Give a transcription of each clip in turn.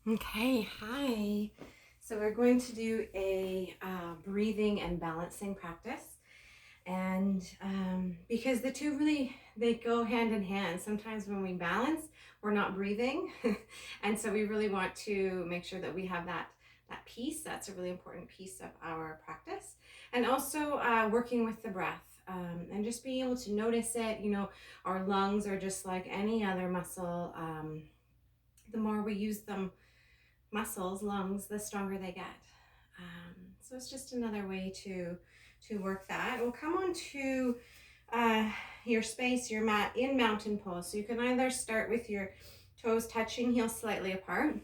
Okay, hi. So we're going to do a breathing and balancing practice. And because the two really, they go hand in hand. Sometimes when we balance, we're not breathing. And so we really want to make sure that we have that piece. That's a really important piece of our practice. And also working with the breath. And just being able to notice it. Our lungs are just like any other muscle. The more we use them, muscles, lungs, the stronger they get. So it's just another way to work that. We'll come on to your space, your mat in mountain pose. So you can either start with your toes touching, heels slightly apart,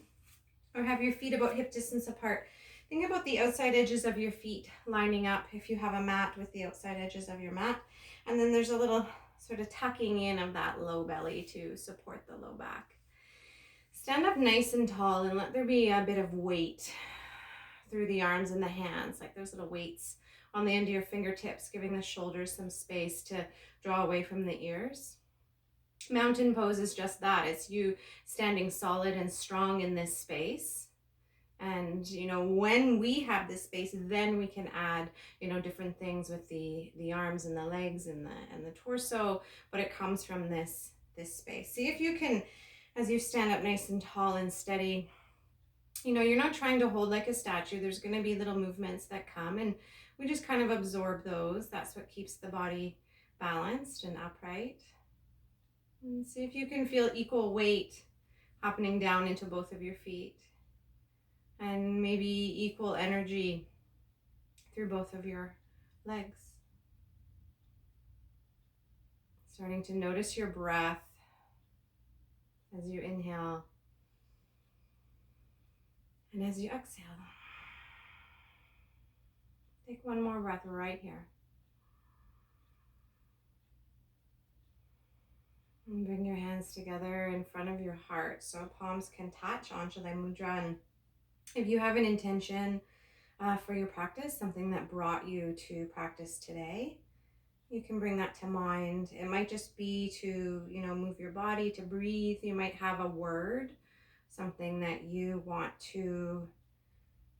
or have your feet about hip distance apart. Think about the outside edges of your feet lining up if you have a mat with the outside edges of your mat. And then there's a little sort of tucking in of that low belly to support the low back. Stand up nice and tall and let there be a bit of weight through the arms and the hands, like those little weights on the end of your fingertips, giving the shoulders some space to draw away from the ears. Mountain pose is just that. It's you standing solid and strong in this space. And, when we have this space, then we can add, different things with the arms and the legs and the torso, but it comes from this space. See if you can, as you stand up nice and tall and steady, you're not trying to hold like a statue. There's going to be little movements that come, and we just kind of absorb those. That's what keeps the body balanced and upright. And see if you can feel equal weight happening down into both of your feet, and maybe equal energy through both of your legs. Starting to notice your breath as you inhale and as you exhale. Take one more breath right here. And bring your hands together in front of your heart so palms can touch, Anjali Mudra. And if you have an intention for your practice, something that brought you to practice today, you can bring that to mind. It might just be to, move your body, to breathe. You might have a word, something that you want to,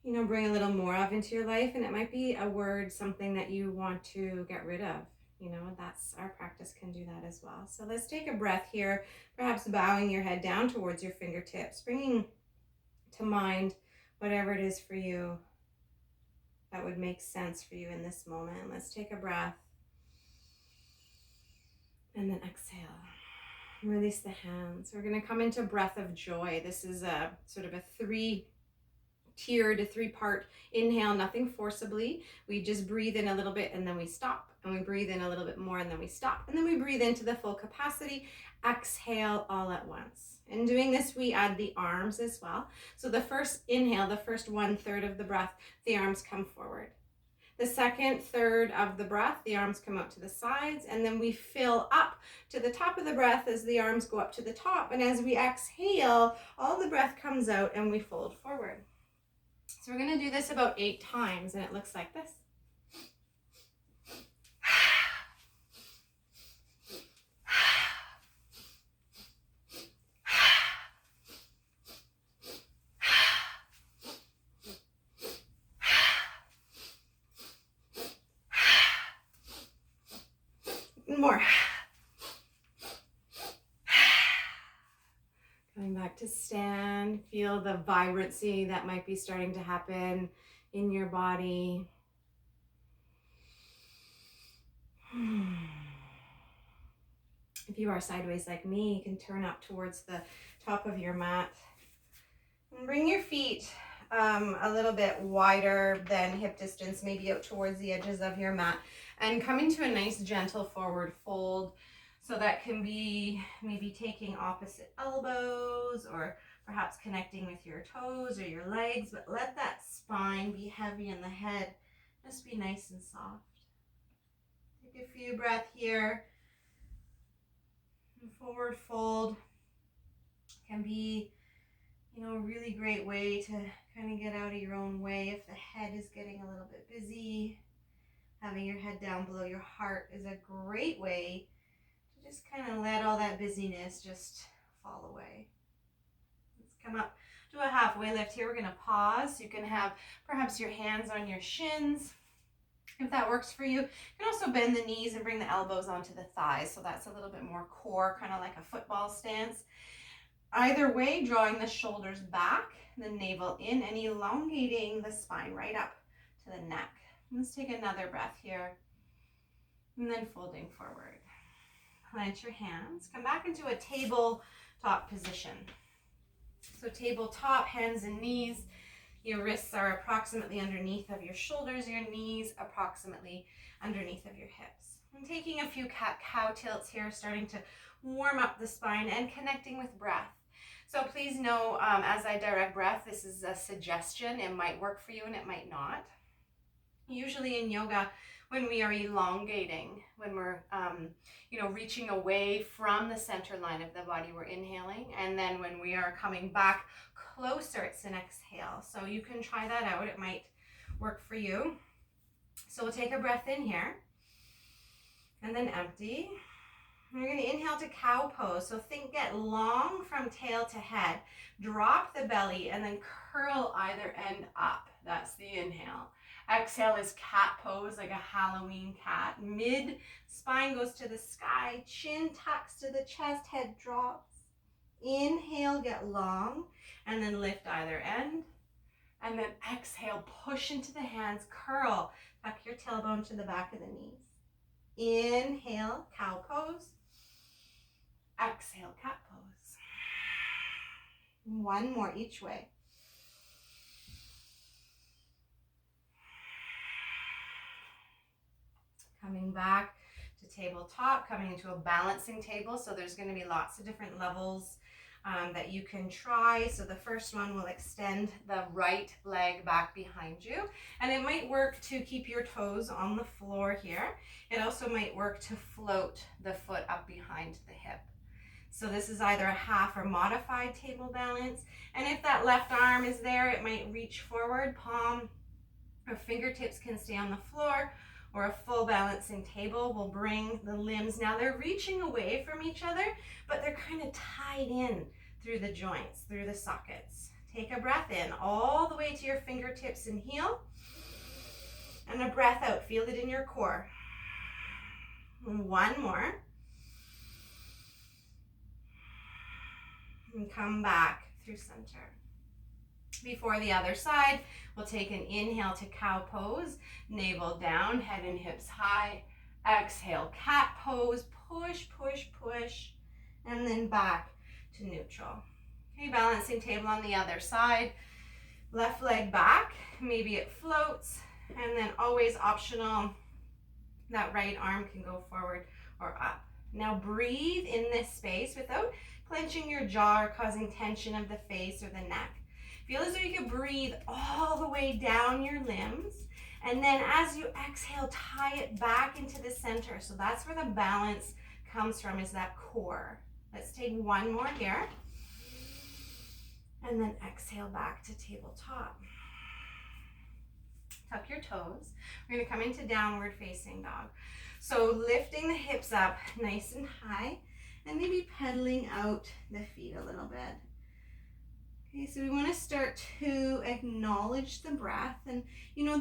bring a little more of into your life. And it might be a word, something that you want to get rid of. That's our practice can do that as well. So let's take a breath here, perhaps bowing your head down towards your fingertips, bringing to mind whatever it is for you that would make sense for you in this moment. Let's take a breath and then exhale. Release the hands. We're going to come into breath of joy. This is a sort of a three-part inhale, nothing forcibly. We just breathe in a little bit and then we stop, and we breathe in a little bit more and then we stop, and then we breathe into the full capacity, exhale all at once. In doing this, we add the arms as well. So the first inhale, the first 1/3 of the breath, the arms come forward. The second third of the breath, the arms come out to the sides, and then we fill up to the top of the breath as the arms go up to the top. And as we exhale, all the breath comes out and we fold forward. So we're going to do this about 8 times, and it looks like this. More. Coming back to stand, feel the vibrancy that might be starting to happen in your body. If you are sideways like me, you can turn up towards the top of your mat. And bring your feet a little bit wider than hip distance, maybe out towards the edges of your mat. And come into a nice gentle forward fold. So that can be maybe taking opposite elbows, or perhaps connecting with your toes or your legs, but let that spine be heavy and the head just be nice and soft. Take a few breaths here. Forward fold can be, a really great way to kind of get out of your own way if the head is getting a little bit busy. Having your head down below your heart is a great way to just kind of let all that busyness just fall away. Let's come up Do a halfway lift here. We're going to pause. You can have perhaps your hands on your shins if that works for you. You can also bend the knees and bring the elbows onto the thighs. So that's a little bit more core, kind of like a football stance. Either way, drawing the shoulders back, the navel in, and elongating the spine right up to the neck. Let's take another breath here. And then folding forward. Plant your hands. Come back into a tabletop position. So tabletop, hands and knees. Your wrists are approximately underneath of your shoulders, your knees approximately underneath of your hips. I'm taking a few cat-cow tilts here, starting to warm up the spine and connecting with breath. So please know, as I direct breath, this is a suggestion. It might work for you and it might not. Usually in yoga, when we are elongating, when we're reaching away from the center line of the body, we're inhaling. And then when we are coming back closer, it's an exhale. So you can try that out. It might work for you. So we'll take a breath in here and then empty. We're going to inhale to cow pose. So get long from tail to head. Drop the belly and then curl either end up. That's the inhale. Exhale is cat pose, like a Halloween cat. Mid spine goes to the sky, chin tucks to the chest, head drops. Inhale, get long, and then lift either end. And then exhale, push into the hands, curl. Tuck your tailbone to the back of the knees. Inhale, cow pose. Exhale, cat pose. One more each way. Coming back to tabletop, coming into a balancing table. So there's going to be lots of different levels that you can try. So the first one will extend the right leg back behind you. And it might work to keep your toes on the floor here. It also might work to float the foot up behind the hip. So this is either a half or modified table balance. And if that left arm is there, it might reach forward, palm or fingertips can stay on the floor. Or a full balancing table will bring the limbs. Now they're reaching away from each other, but they're kind of tied in through the joints, through the sockets. Take a breath in all the way to your fingertips and heel. And a breath out, feel it in your core. And one more. And come back through center. Before the other side, we'll take an inhale to cow pose, navel down, head and hips high. Exhale, cat pose, push, push, push, and then back to neutral. Okay, balancing table on the other side. Left leg back, maybe it floats, and then always optional, that right arm can go forward or up. Now breathe in this space without clenching your jaw or causing tension of the face or the neck. Feel as though you can breathe all the way down your limbs. And then as you exhale, tie it back into the center. So that's where the balance comes from, is that core. Let's take one more here. And then exhale back to tabletop. Tuck your toes. We're going to come into downward facing dog. So lifting the hips up nice and high and maybe pedaling out the feet a little bit. Okay, so we want to start to acknowledge the breath. And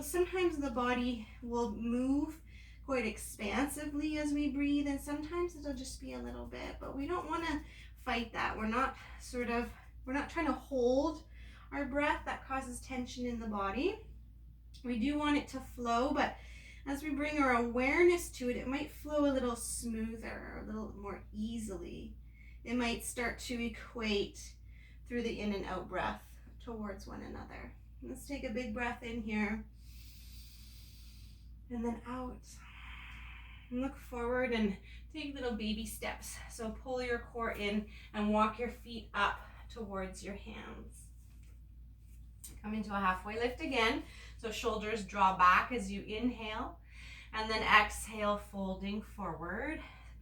sometimes the body will move quite expansively as we breathe, and sometimes it'll just be a little bit, but we don't want to fight that. We're not trying to hold our breath. That causes tension in the body. We do want it to flow, but as we bring our awareness to it, it might flow a little smoother, a little more easily. It might start to equate through the in and out breath towards one another. Let's take a big breath in here and then out. And look forward and take little baby steps. So pull your core in and walk your feet up towards your hands. Come into a halfway lift again. So shoulders draw back as you inhale, and then exhale, folding forward.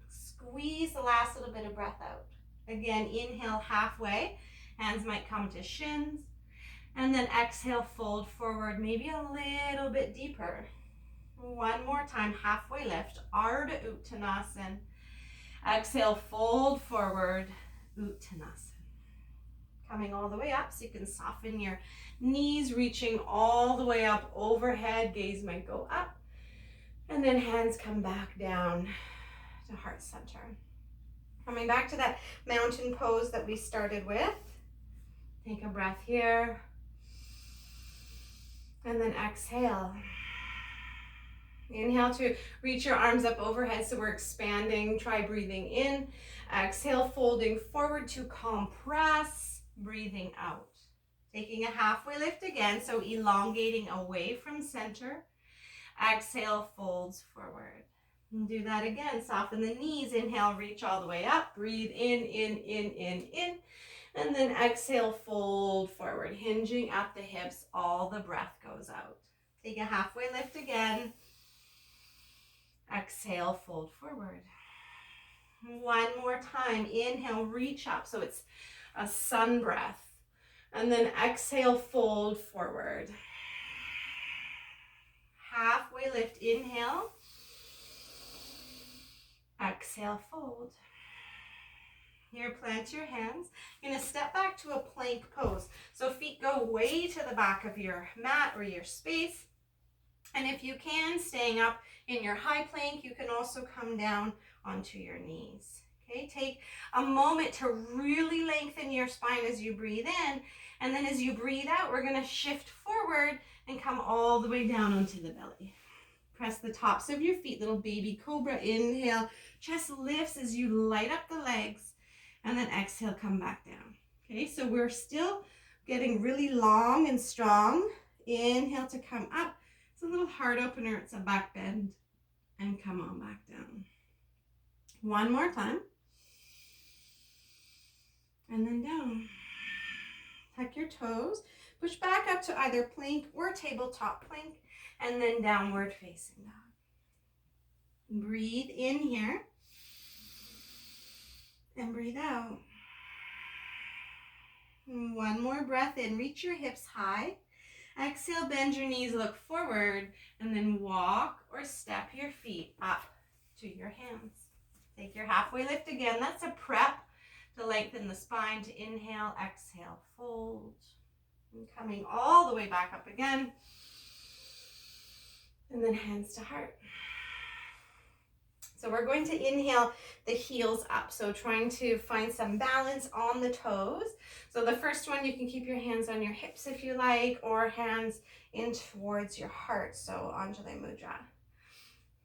Squeeze the last little bit of breath out. Again, inhale halfway. Hands might come to shins. And then exhale, fold forward, maybe a little bit deeper. One more time, halfway lift, Ardha Uttanasana. Exhale, fold forward, Uttanasana. Coming all the way up, so you can soften your knees, reaching all the way up overhead. Gaze might go up. And then hands come back down to heart center. Coming back to that mountain pose that we started with. Take a breath here. And then exhale. Inhale to reach your arms up overhead, so we're expanding. Try breathing in. Exhale, folding forward to compress. Breathing out. Taking a halfway lift again, so elongating away from center. Exhale, folds forward. And do that again. Soften the knees. Inhale, reach all the way up. Breathe in. And then exhale, fold forward, hinging at the hips. All the breath goes out. Take a halfway lift again. Exhale, fold forward. One more time. Inhale, reach up. So it's a sun breath. And then exhale, fold forward. Halfway lift. Inhale. Exhale, fold. Here, plant your hands. You're going to step back to a plank pose. So feet go way to the back of your mat or your space. And if you can, staying up in your high plank, you can also come down onto your knees. Okay, take a moment to really lengthen your spine as you breathe in. And then as you breathe out, we're going to shift forward and come all the way down onto the belly. Press the tops of your feet, little baby cobra. Inhale, chest lifts as you light up the legs. And then exhale, come back down. Okay, so we're still getting really long and strong. Inhale to come up. It's a little heart opener. It's a back bend. And come on back down. One more time. And then down. Tuck your toes. Push back up to either plank or tabletop plank. And then downward facing dog. Breathe in here. And breathe out. One more breath in. Reach your hips high. Exhale, bend your knees, look forward, and then walk or step your feet up to your hands. Take your halfway lift again. That's a prep to lengthen the spine. To inhale, exhale, fold. And coming all the way back up again. And then hands to heart. So we're going to inhale the heels up. So trying to find some balance on the toes. So the first one, you can keep your hands on your hips if you like, or hands in towards your heart. So Anjali Mudra.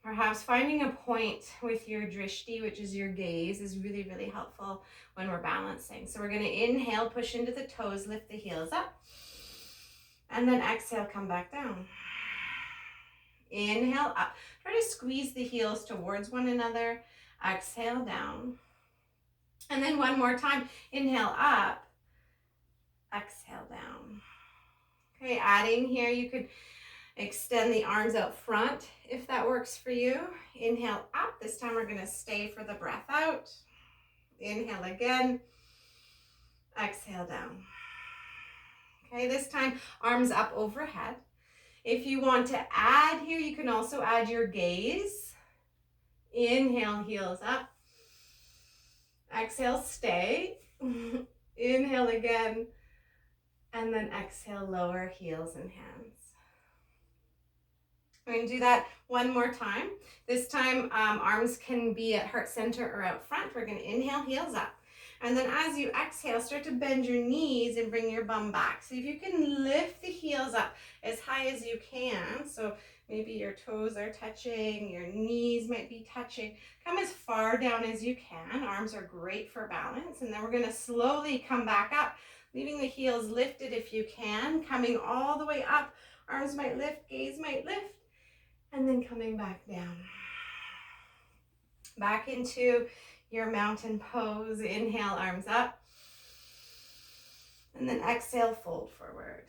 Perhaps finding a point with your drishti, which is your gaze, is really, really helpful when we're balancing. So we're going to inhale, push into the toes, lift the heels up. And then exhale, come back down. Inhale up. Try to squeeze the heels towards one another. Exhale down. And then one more time. Inhale up. Exhale down. Okay, adding here, you could extend the arms out front if that works for you. Inhale up. This time we're going to stay for the breath out. Inhale again. Exhale down. Okay, this time arms up overhead. If you want to add here, you can also add your gaze. Inhale, heels up. Exhale, stay. Inhale again. And then exhale, lower heels and hands. We're going to do that one more time. This time, arms can be at heart center or out front. We're going to inhale, heels up. And then as you exhale, start to bend your knees and bring your bum back. So if you can lift the heels up as high as you can, so maybe your toes are touching, your knees might be touching, come as far down as you can. Arms are great for balance. And then we're going to slowly come back up, leaving the heels lifted if you can, coming all the way up. Arms might lift, gaze might lift, and then coming back down. Back into your mountain pose. Inhale, arms up. And then exhale, fold forward.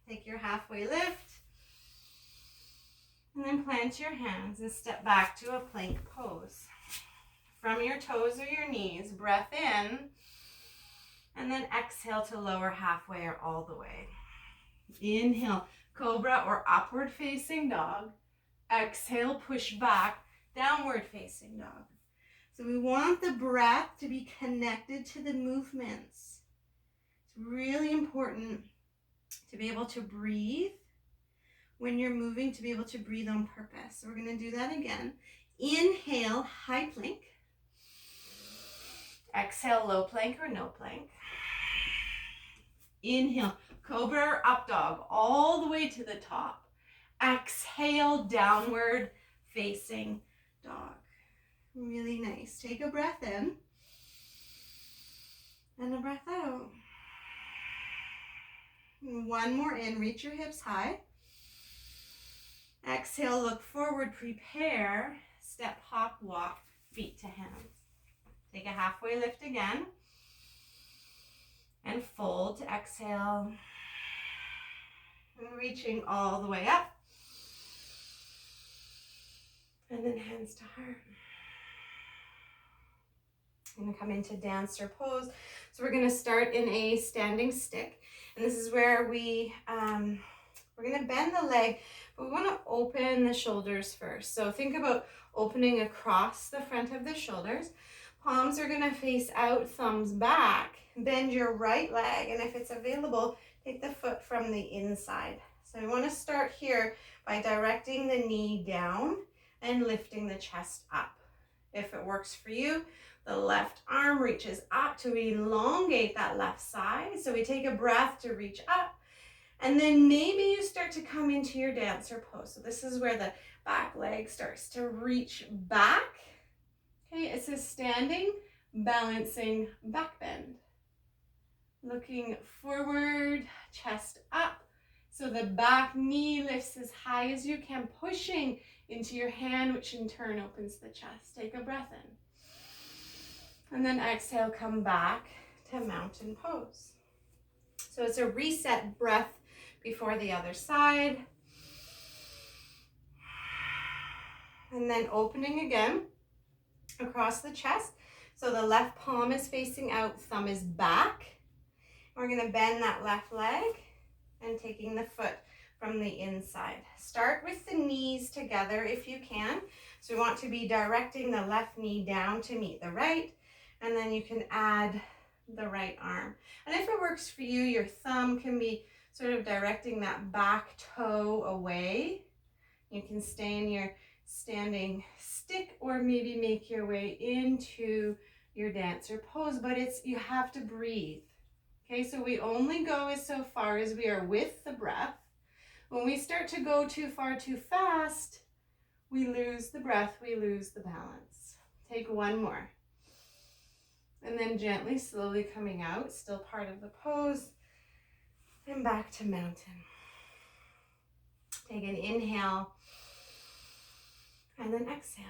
Take your halfway lift. And then plant your hands and step back to a plank pose. From your toes or your knees, breath in. And then exhale to lower halfway or all the way. Inhale, cobra or upward facing dog. Exhale, push back, downward facing dog. So we want the breath to be connected to the movements. It's really important to be able to breathe when you're moving, to be able to breathe on purpose. So we're going to do that again. Inhale, high plank. Exhale, low plank or no plank. Inhale, cobra or up dog, all the way to the top. Exhale, downward facing dog. Really nice. Take a breath in and a breath out. And one more in, reach your hips high. Exhale, look forward, prepare, step, hop, walk, feet to hands. Take a halfway lift again. And fold to exhale. And reaching all the way up. And then hands to heart. I'm going to come into dancer pose. So we're going to start in a standing stick. And this is where we're going to bend the leg, but we want to open the shoulders first. So think about opening across the front of the shoulders. Palms are going to face out, thumbs back. Bend your right leg, and if it's available, take the foot from the inside. So I want to start here by directing the knee down and lifting the chest up. If it works for you, the left arm reaches up to elongate that left side. So we take a breath to reach up, and then maybe you start to come into your dancer pose. So this is where the back leg starts to reach back. Okay, it's a standing, balancing back bend. Looking forward, chest up. So the back knee lifts as high as you can, pushing into your hand, which in turn opens the chest. Take a breath in. And then exhale, come back to mountain pose. So it's a reset breath before the other side. And then opening again across the chest. So the left palm is facing out, thumb is back. We're going to bend that left leg and taking the foot from the inside. Start with the knees together if you can. So we want to be directing the left knee down to meet the right, and then you can add the right arm. And if it works for you, your thumb can be sort of directing that back toe away. You can stay in your standing stick or maybe make your way into your dancer pose, but you have to breathe. Okay, so we only go as so far as we are with the breath. When we start to go too far too fast, we lose the breath, we lose the balance. Take one more. And then gently, slowly coming out, still part of the pose, and back to mountain. Take an inhale, and then exhale.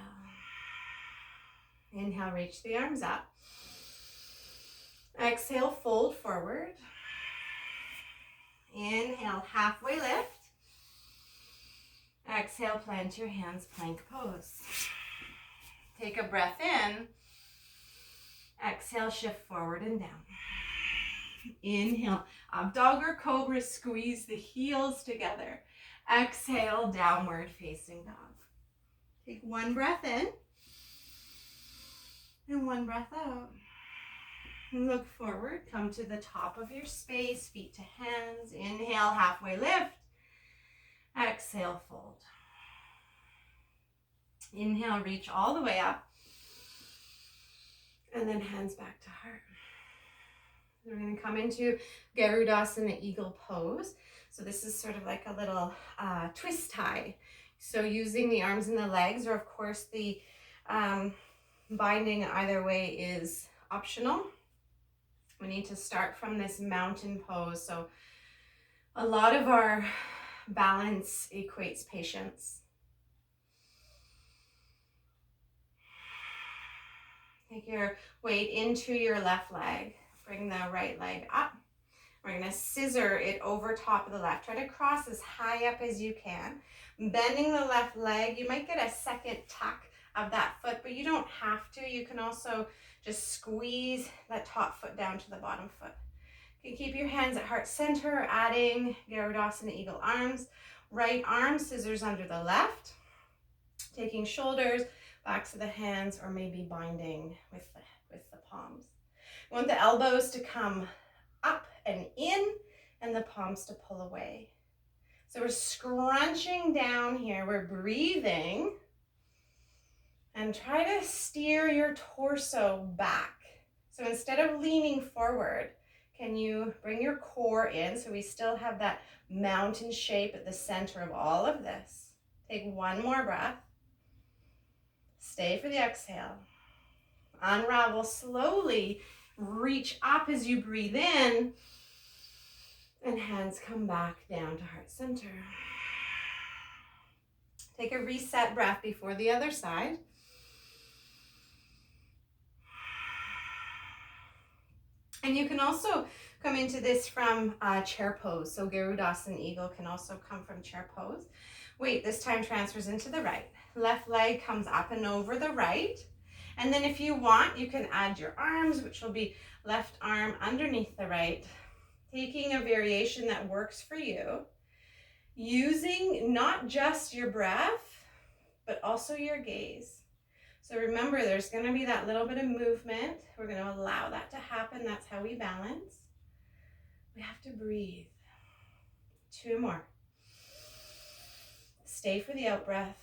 Inhale, reach the arms up. Exhale, fold forward. Inhale, halfway lift. Exhale, plant your hands, plank pose. Take a breath in. Exhale, shift forward and down. Inhale, up dog or cobra, squeeze the heels together. Exhale, downward facing dog. Take one breath in and one breath out. Look forward, come to the top of your space, feet to hands. Inhale, halfway lift. Exhale, fold. Inhale, reach all the way up. And then hands back to heart. We're going to come into Garudasana, Eagle pose. So this is sort of like a little twist tie. So using the arms and the legs, or of course the binding either way is optional. We need to start from this mountain pose. So a lot of our balance equates patience. Take your weight into your left leg. Bring the right leg up. We're going to scissor it over top of the left. Try to cross as high up as you can. Bending the left leg. You might get a second tuck of that foot, but you don't have to. You can also just squeeze that top foot down to the bottom foot. You can keep your hands at heart center, adding Garudasana, Eagle arms. Right arm, scissors under the left. Taking shoulders, backs of the hands, or maybe binding with the palms. We want the elbows to come up and in and the palms to pull away. So we're scrunching down here, we're breathing, and try to steer your torso back. So instead of leaning forward, can you bring your core in so we still have that mountain shape at the center of all of this? Take one more breath. Stay for the exhale. Unravel slowly. Reach up as you breathe in. And hands come back down to heart center. Take a reset breath before the other side. And you can also come into this from chair pose. So Garudasana Eagle can also come from chair pose. Weight this time transfers into the right. Left leg comes up and over the right. And then if you want, you can add your arms, which will be left arm underneath the right. Taking a variation that works for you. Using not just your breath, but also your gaze. So remember, there's going to be that little bit of movement. We're going to allow that to happen. That's how we balance. We have to breathe. 2 more. Stay for the out breath.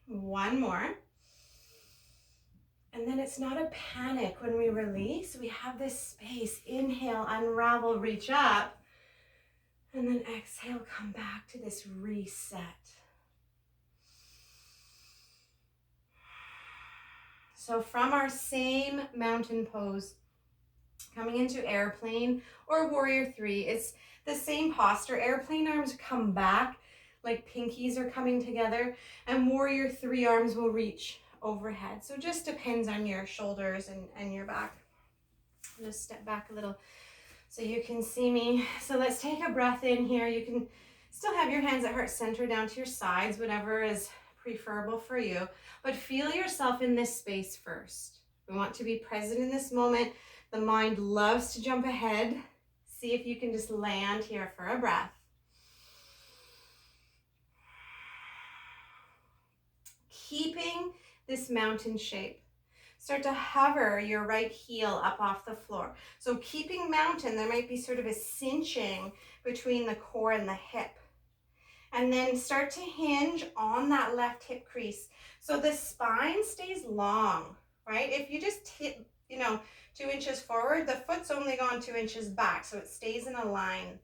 1 more. And then it's not a panic when we release. We have this space. Inhale, unravel, reach up. And then exhale, come back to this reset. So from our same mountain pose, coming into airplane or warrior 3, it's the same posture. Airplane arms come back like pinkies are coming together, and warrior 3 arms will reach overhead. So it just depends on your shoulders and your back. I'll just step back a little so you can see me. So let's take a breath in here. You can still have your hands at heart center down to your sides, whatever is preferable for you, but feel yourself in this space first. We want to be present in this moment. The mind loves to jump ahead. See if you can just land here for a breath. Keeping this mountain shape. Start to hover your right heel up off the floor. So keeping mountain, there might be sort of a cinching between the core and the hip. And then start to hinge on that left hip crease. So the spine stays long, right? If you just hit, 2 inches forward, the foot's only gone 2 inches back, so it stays in a line.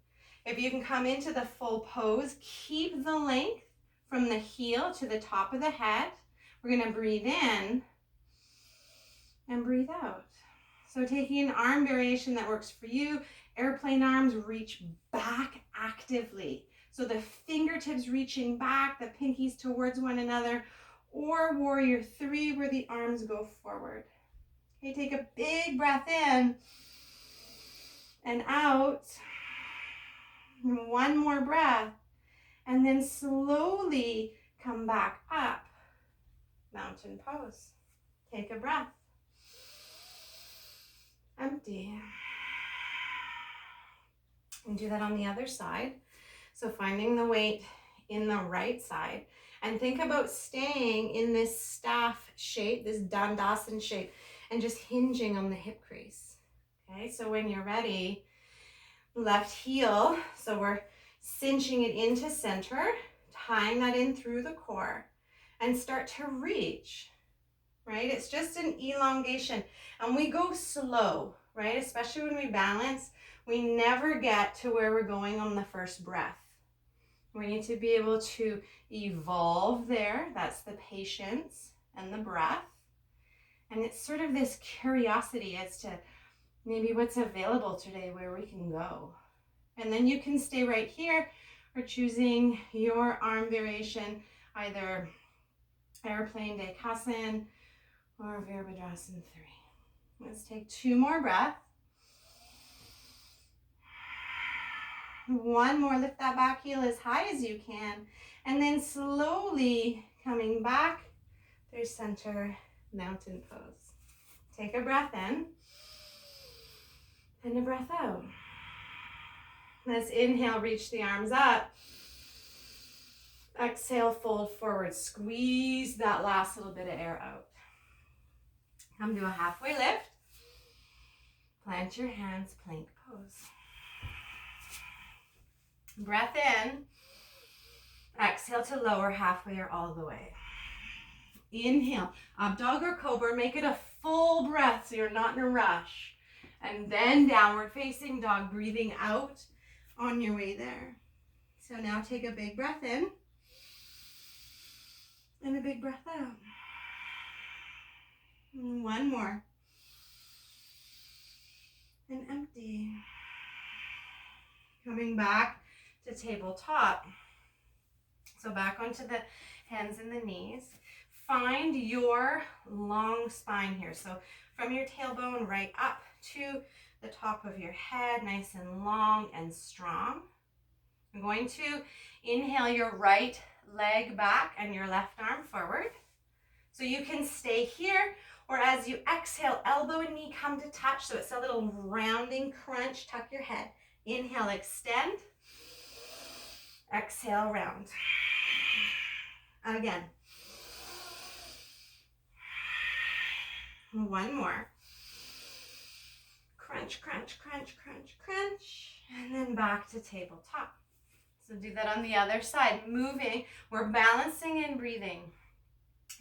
If you can come into the full pose, keep the length from the heel to the top of the head. We're gonna breathe in and breathe out. So taking an arm variation that works for you, airplane arms reach back actively. So the fingertips reaching back, the pinkies towards one another, or warrior 3 where the arms go forward. Okay, take a big breath in and out. 1 more breath, and then slowly come back up. Mountain pose. Take a breath. Empty. And do that on the other side. So finding the weight in the right side, and think about staying in this staff shape, this Dandasana shape, and just hinging on the hip crease. Okay, so when you're ready, left heel, so we're cinching it into center, tying that in through the core, and start to reach, right? It's just an elongation, and we go slow, right? Especially when we balance, we never get to where we're going on the first breath. We need to be able to evolve there. That's the patience and the breath. And it's sort of this curiosity as to maybe what's available today, where we can go. And then you can stay right here or choosing your arm variation, either airplane Dekasana or Virabhadrasana 3. Let's take 2 more breaths. 1 more, lift that back heel as high as you can, and then slowly coming back through center, mountain pose. Take a breath in and a breath out. Let's inhale, reach the arms up, Exhale, fold forward. Squeeze that last little bit of air out. Come to a halfway lift. Plant your hands, plank pose. Breath in. Exhale to lower halfway or all the way. Inhale, up dog or cobra. Make it a full breath so you're not in a rush. And then downward facing dog, breathing out on your way there. So now take a big breath in and a big breath out. And one more. And empty. Coming back to tabletop. So back onto the hands and the knees. Find your long spine here. So from your tailbone right up to the top of your head, nice and long and strong. I'm going to inhale your right leg back and your left arm forward. So you can stay here, or as you exhale, elbow and knee come to touch. So it's a little rounding crunch. Tuck your head. Inhale, extend. Exhale, round. Again. One more. Crunch, crunch, crunch, crunch, crunch. And then back to tabletop. So do that on the other side. Moving, we're balancing and breathing.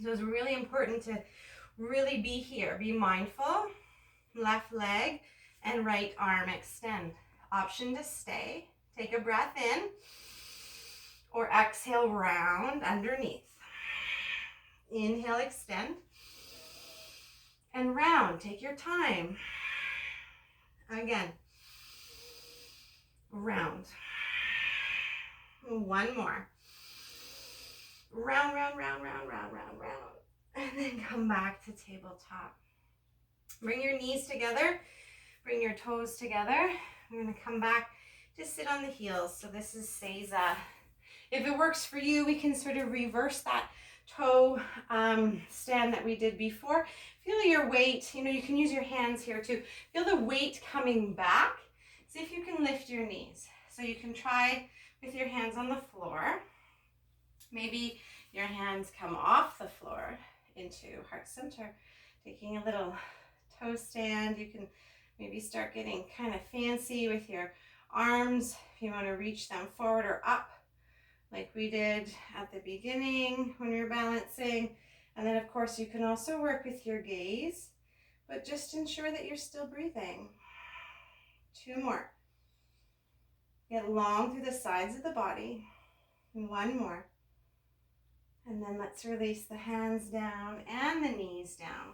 So it's really important to really be here. Be mindful. Left leg and right arm extend. Option to stay. Take a breath in. Or exhale, round underneath. Inhale, extend. And round. Take your time. Again. Round. One more. Round, round, round, round, round, round, round. And then come back to tabletop. Bring your knees together. Bring your toes together. We're going to come back to sit on the heels. So this is Seiza. If it works for you, we can sort of reverse that toe stand that we did before. Feel your weight. You can use your hands here too. Feel the weight coming back. See if you can lift your knees. So you can try with your hands on the floor. Maybe your hands come off the floor into heart center. Taking a little toe stand. You can maybe start getting kind of fancy with your arms if you want to reach them forward or up like we did at the beginning when you're balancing. And then of course you can also work with your gaze, but just ensure that you're still breathing. Two more. Get long through the sides of the body. One more. And then let's release the hands down and the knees down.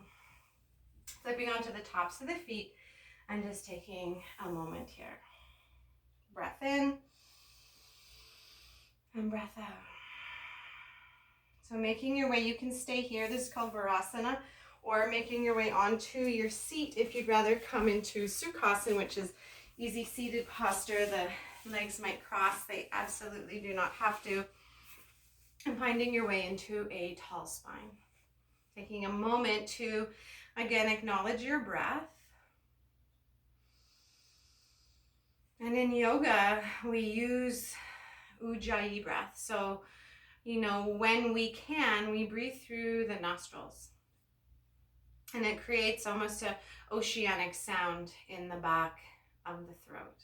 Flipping onto the tops of the feet and just taking a moment here. Breath in and breath out. So making your way, you can stay here. This is called Virasana, or making your way onto your seat if you'd rather come into Sukhasana, which is easy seated posture. The legs might cross. They absolutely do not have to. And finding your way into a tall spine. Taking a moment to, again, acknowledge your breath. And in yoga, we use Ujjayi breath. So, when we can, we breathe through the nostrils. And it creates almost an oceanic sound in the back of the throat.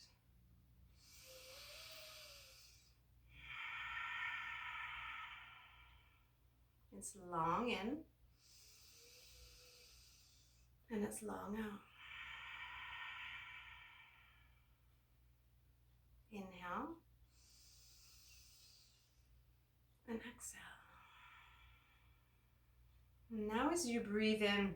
It's long in, and it's long out. Inhale, and exhale. Now as you breathe in,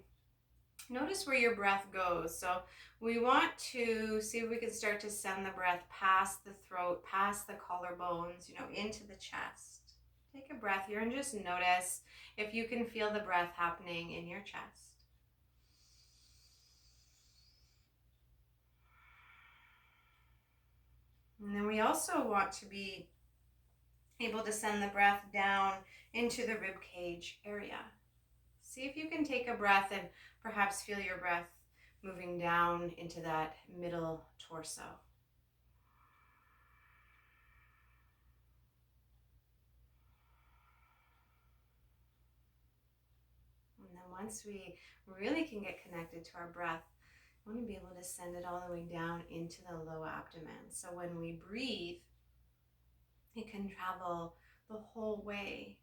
notice where your breath goes. So we want to see if we can start to send the breath past the throat, past the collarbones, into the chest. Take a breath here and just notice if you can feel the breath happening in your chest. And then we also want to be able to send the breath down into the rib cage area. See if you can take a breath and perhaps feel your breath moving down into that middle torso. once we really can get connected to our breath, we want to be able to send it all the way down into the low abdomen. So when we breathe, it can travel the whole way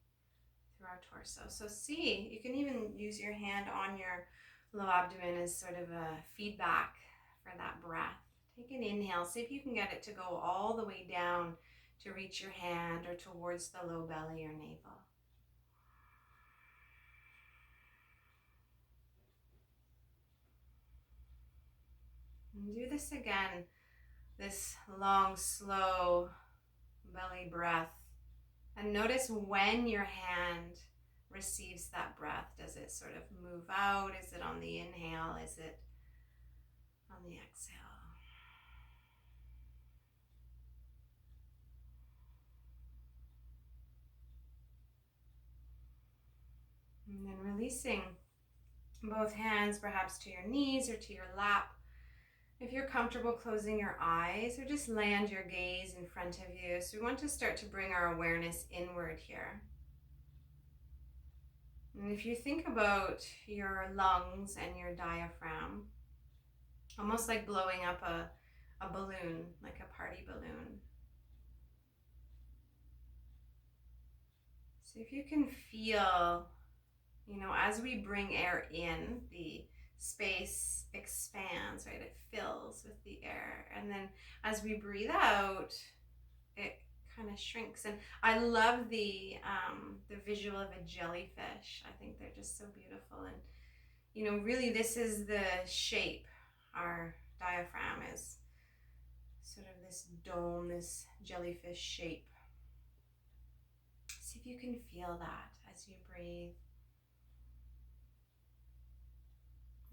through our torso. So see, you can even use your hand on your low abdomen as sort of a feedback for that breath. Take an inhale. See if you can get it to go all the way down to reach your hand or towards the low belly or navel. And do this again, this long, slow belly breath. And notice when your hand receives that breath. Does it sort of move out? Is it on the inhale? Is it on the exhale? And then releasing both hands perhaps to your knees or to your lap. If you're comfortable closing your eyes, or just land your gaze in front of you. So we want to start to bring our awareness inward here. And if you think about your lungs and your diaphragm, almost like blowing up a balloon, like a party balloon. So if you can feel, as we bring air in, the space expands, right? It fills with the air. And then as we breathe out, it kind of shrinks. And I love the visual of a jellyfish. I think they're just so beautiful. And, really this is the shape. Our diaphragm is sort of this dome, this jellyfish shape. See if you can feel that as you breathe.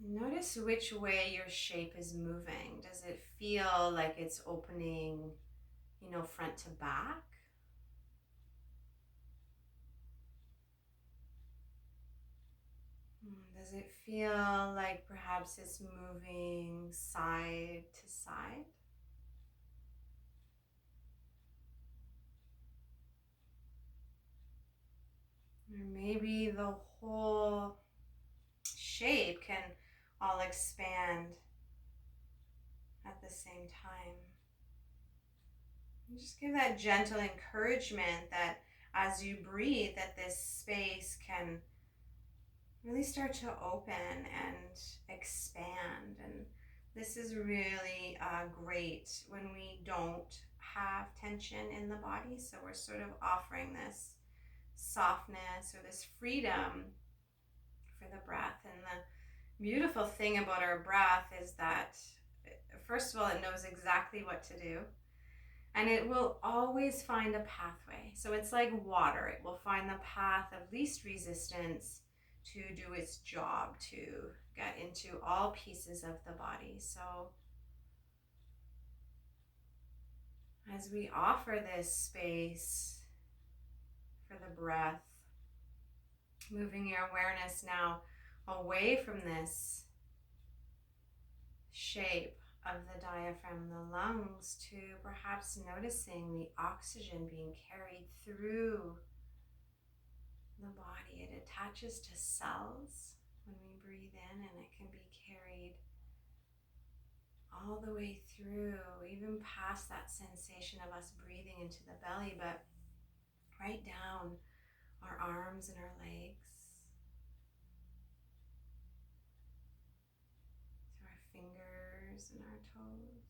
Notice which way your shape is moving. Does it feel like it's opening, front to back? Does it feel like perhaps it's moving side to side? Or maybe the whole shape can all expand at the same time. And just give that gentle encouragement that as you breathe, that this space can really start to open and expand. And this is really great when we don't have tension in the body. So we're sort of offering this softness or this freedom for the breath. And the beautiful thing about our breath is that, first of all, it knows exactly what to do. And it will always find a pathway. So it's like water. It will find the path of least resistance to do its job, to get into all pieces of the body. So as we offer this space for the breath, moving your awareness now away from this shape of the diaphragm, the lungs, to perhaps noticing the oxygen being carried through the body. It attaches to cells when we breathe in, and it can be carried all the way through, even past that sensation of us breathing into the belly, but right down our arms and our legs, through our fingers and our toes.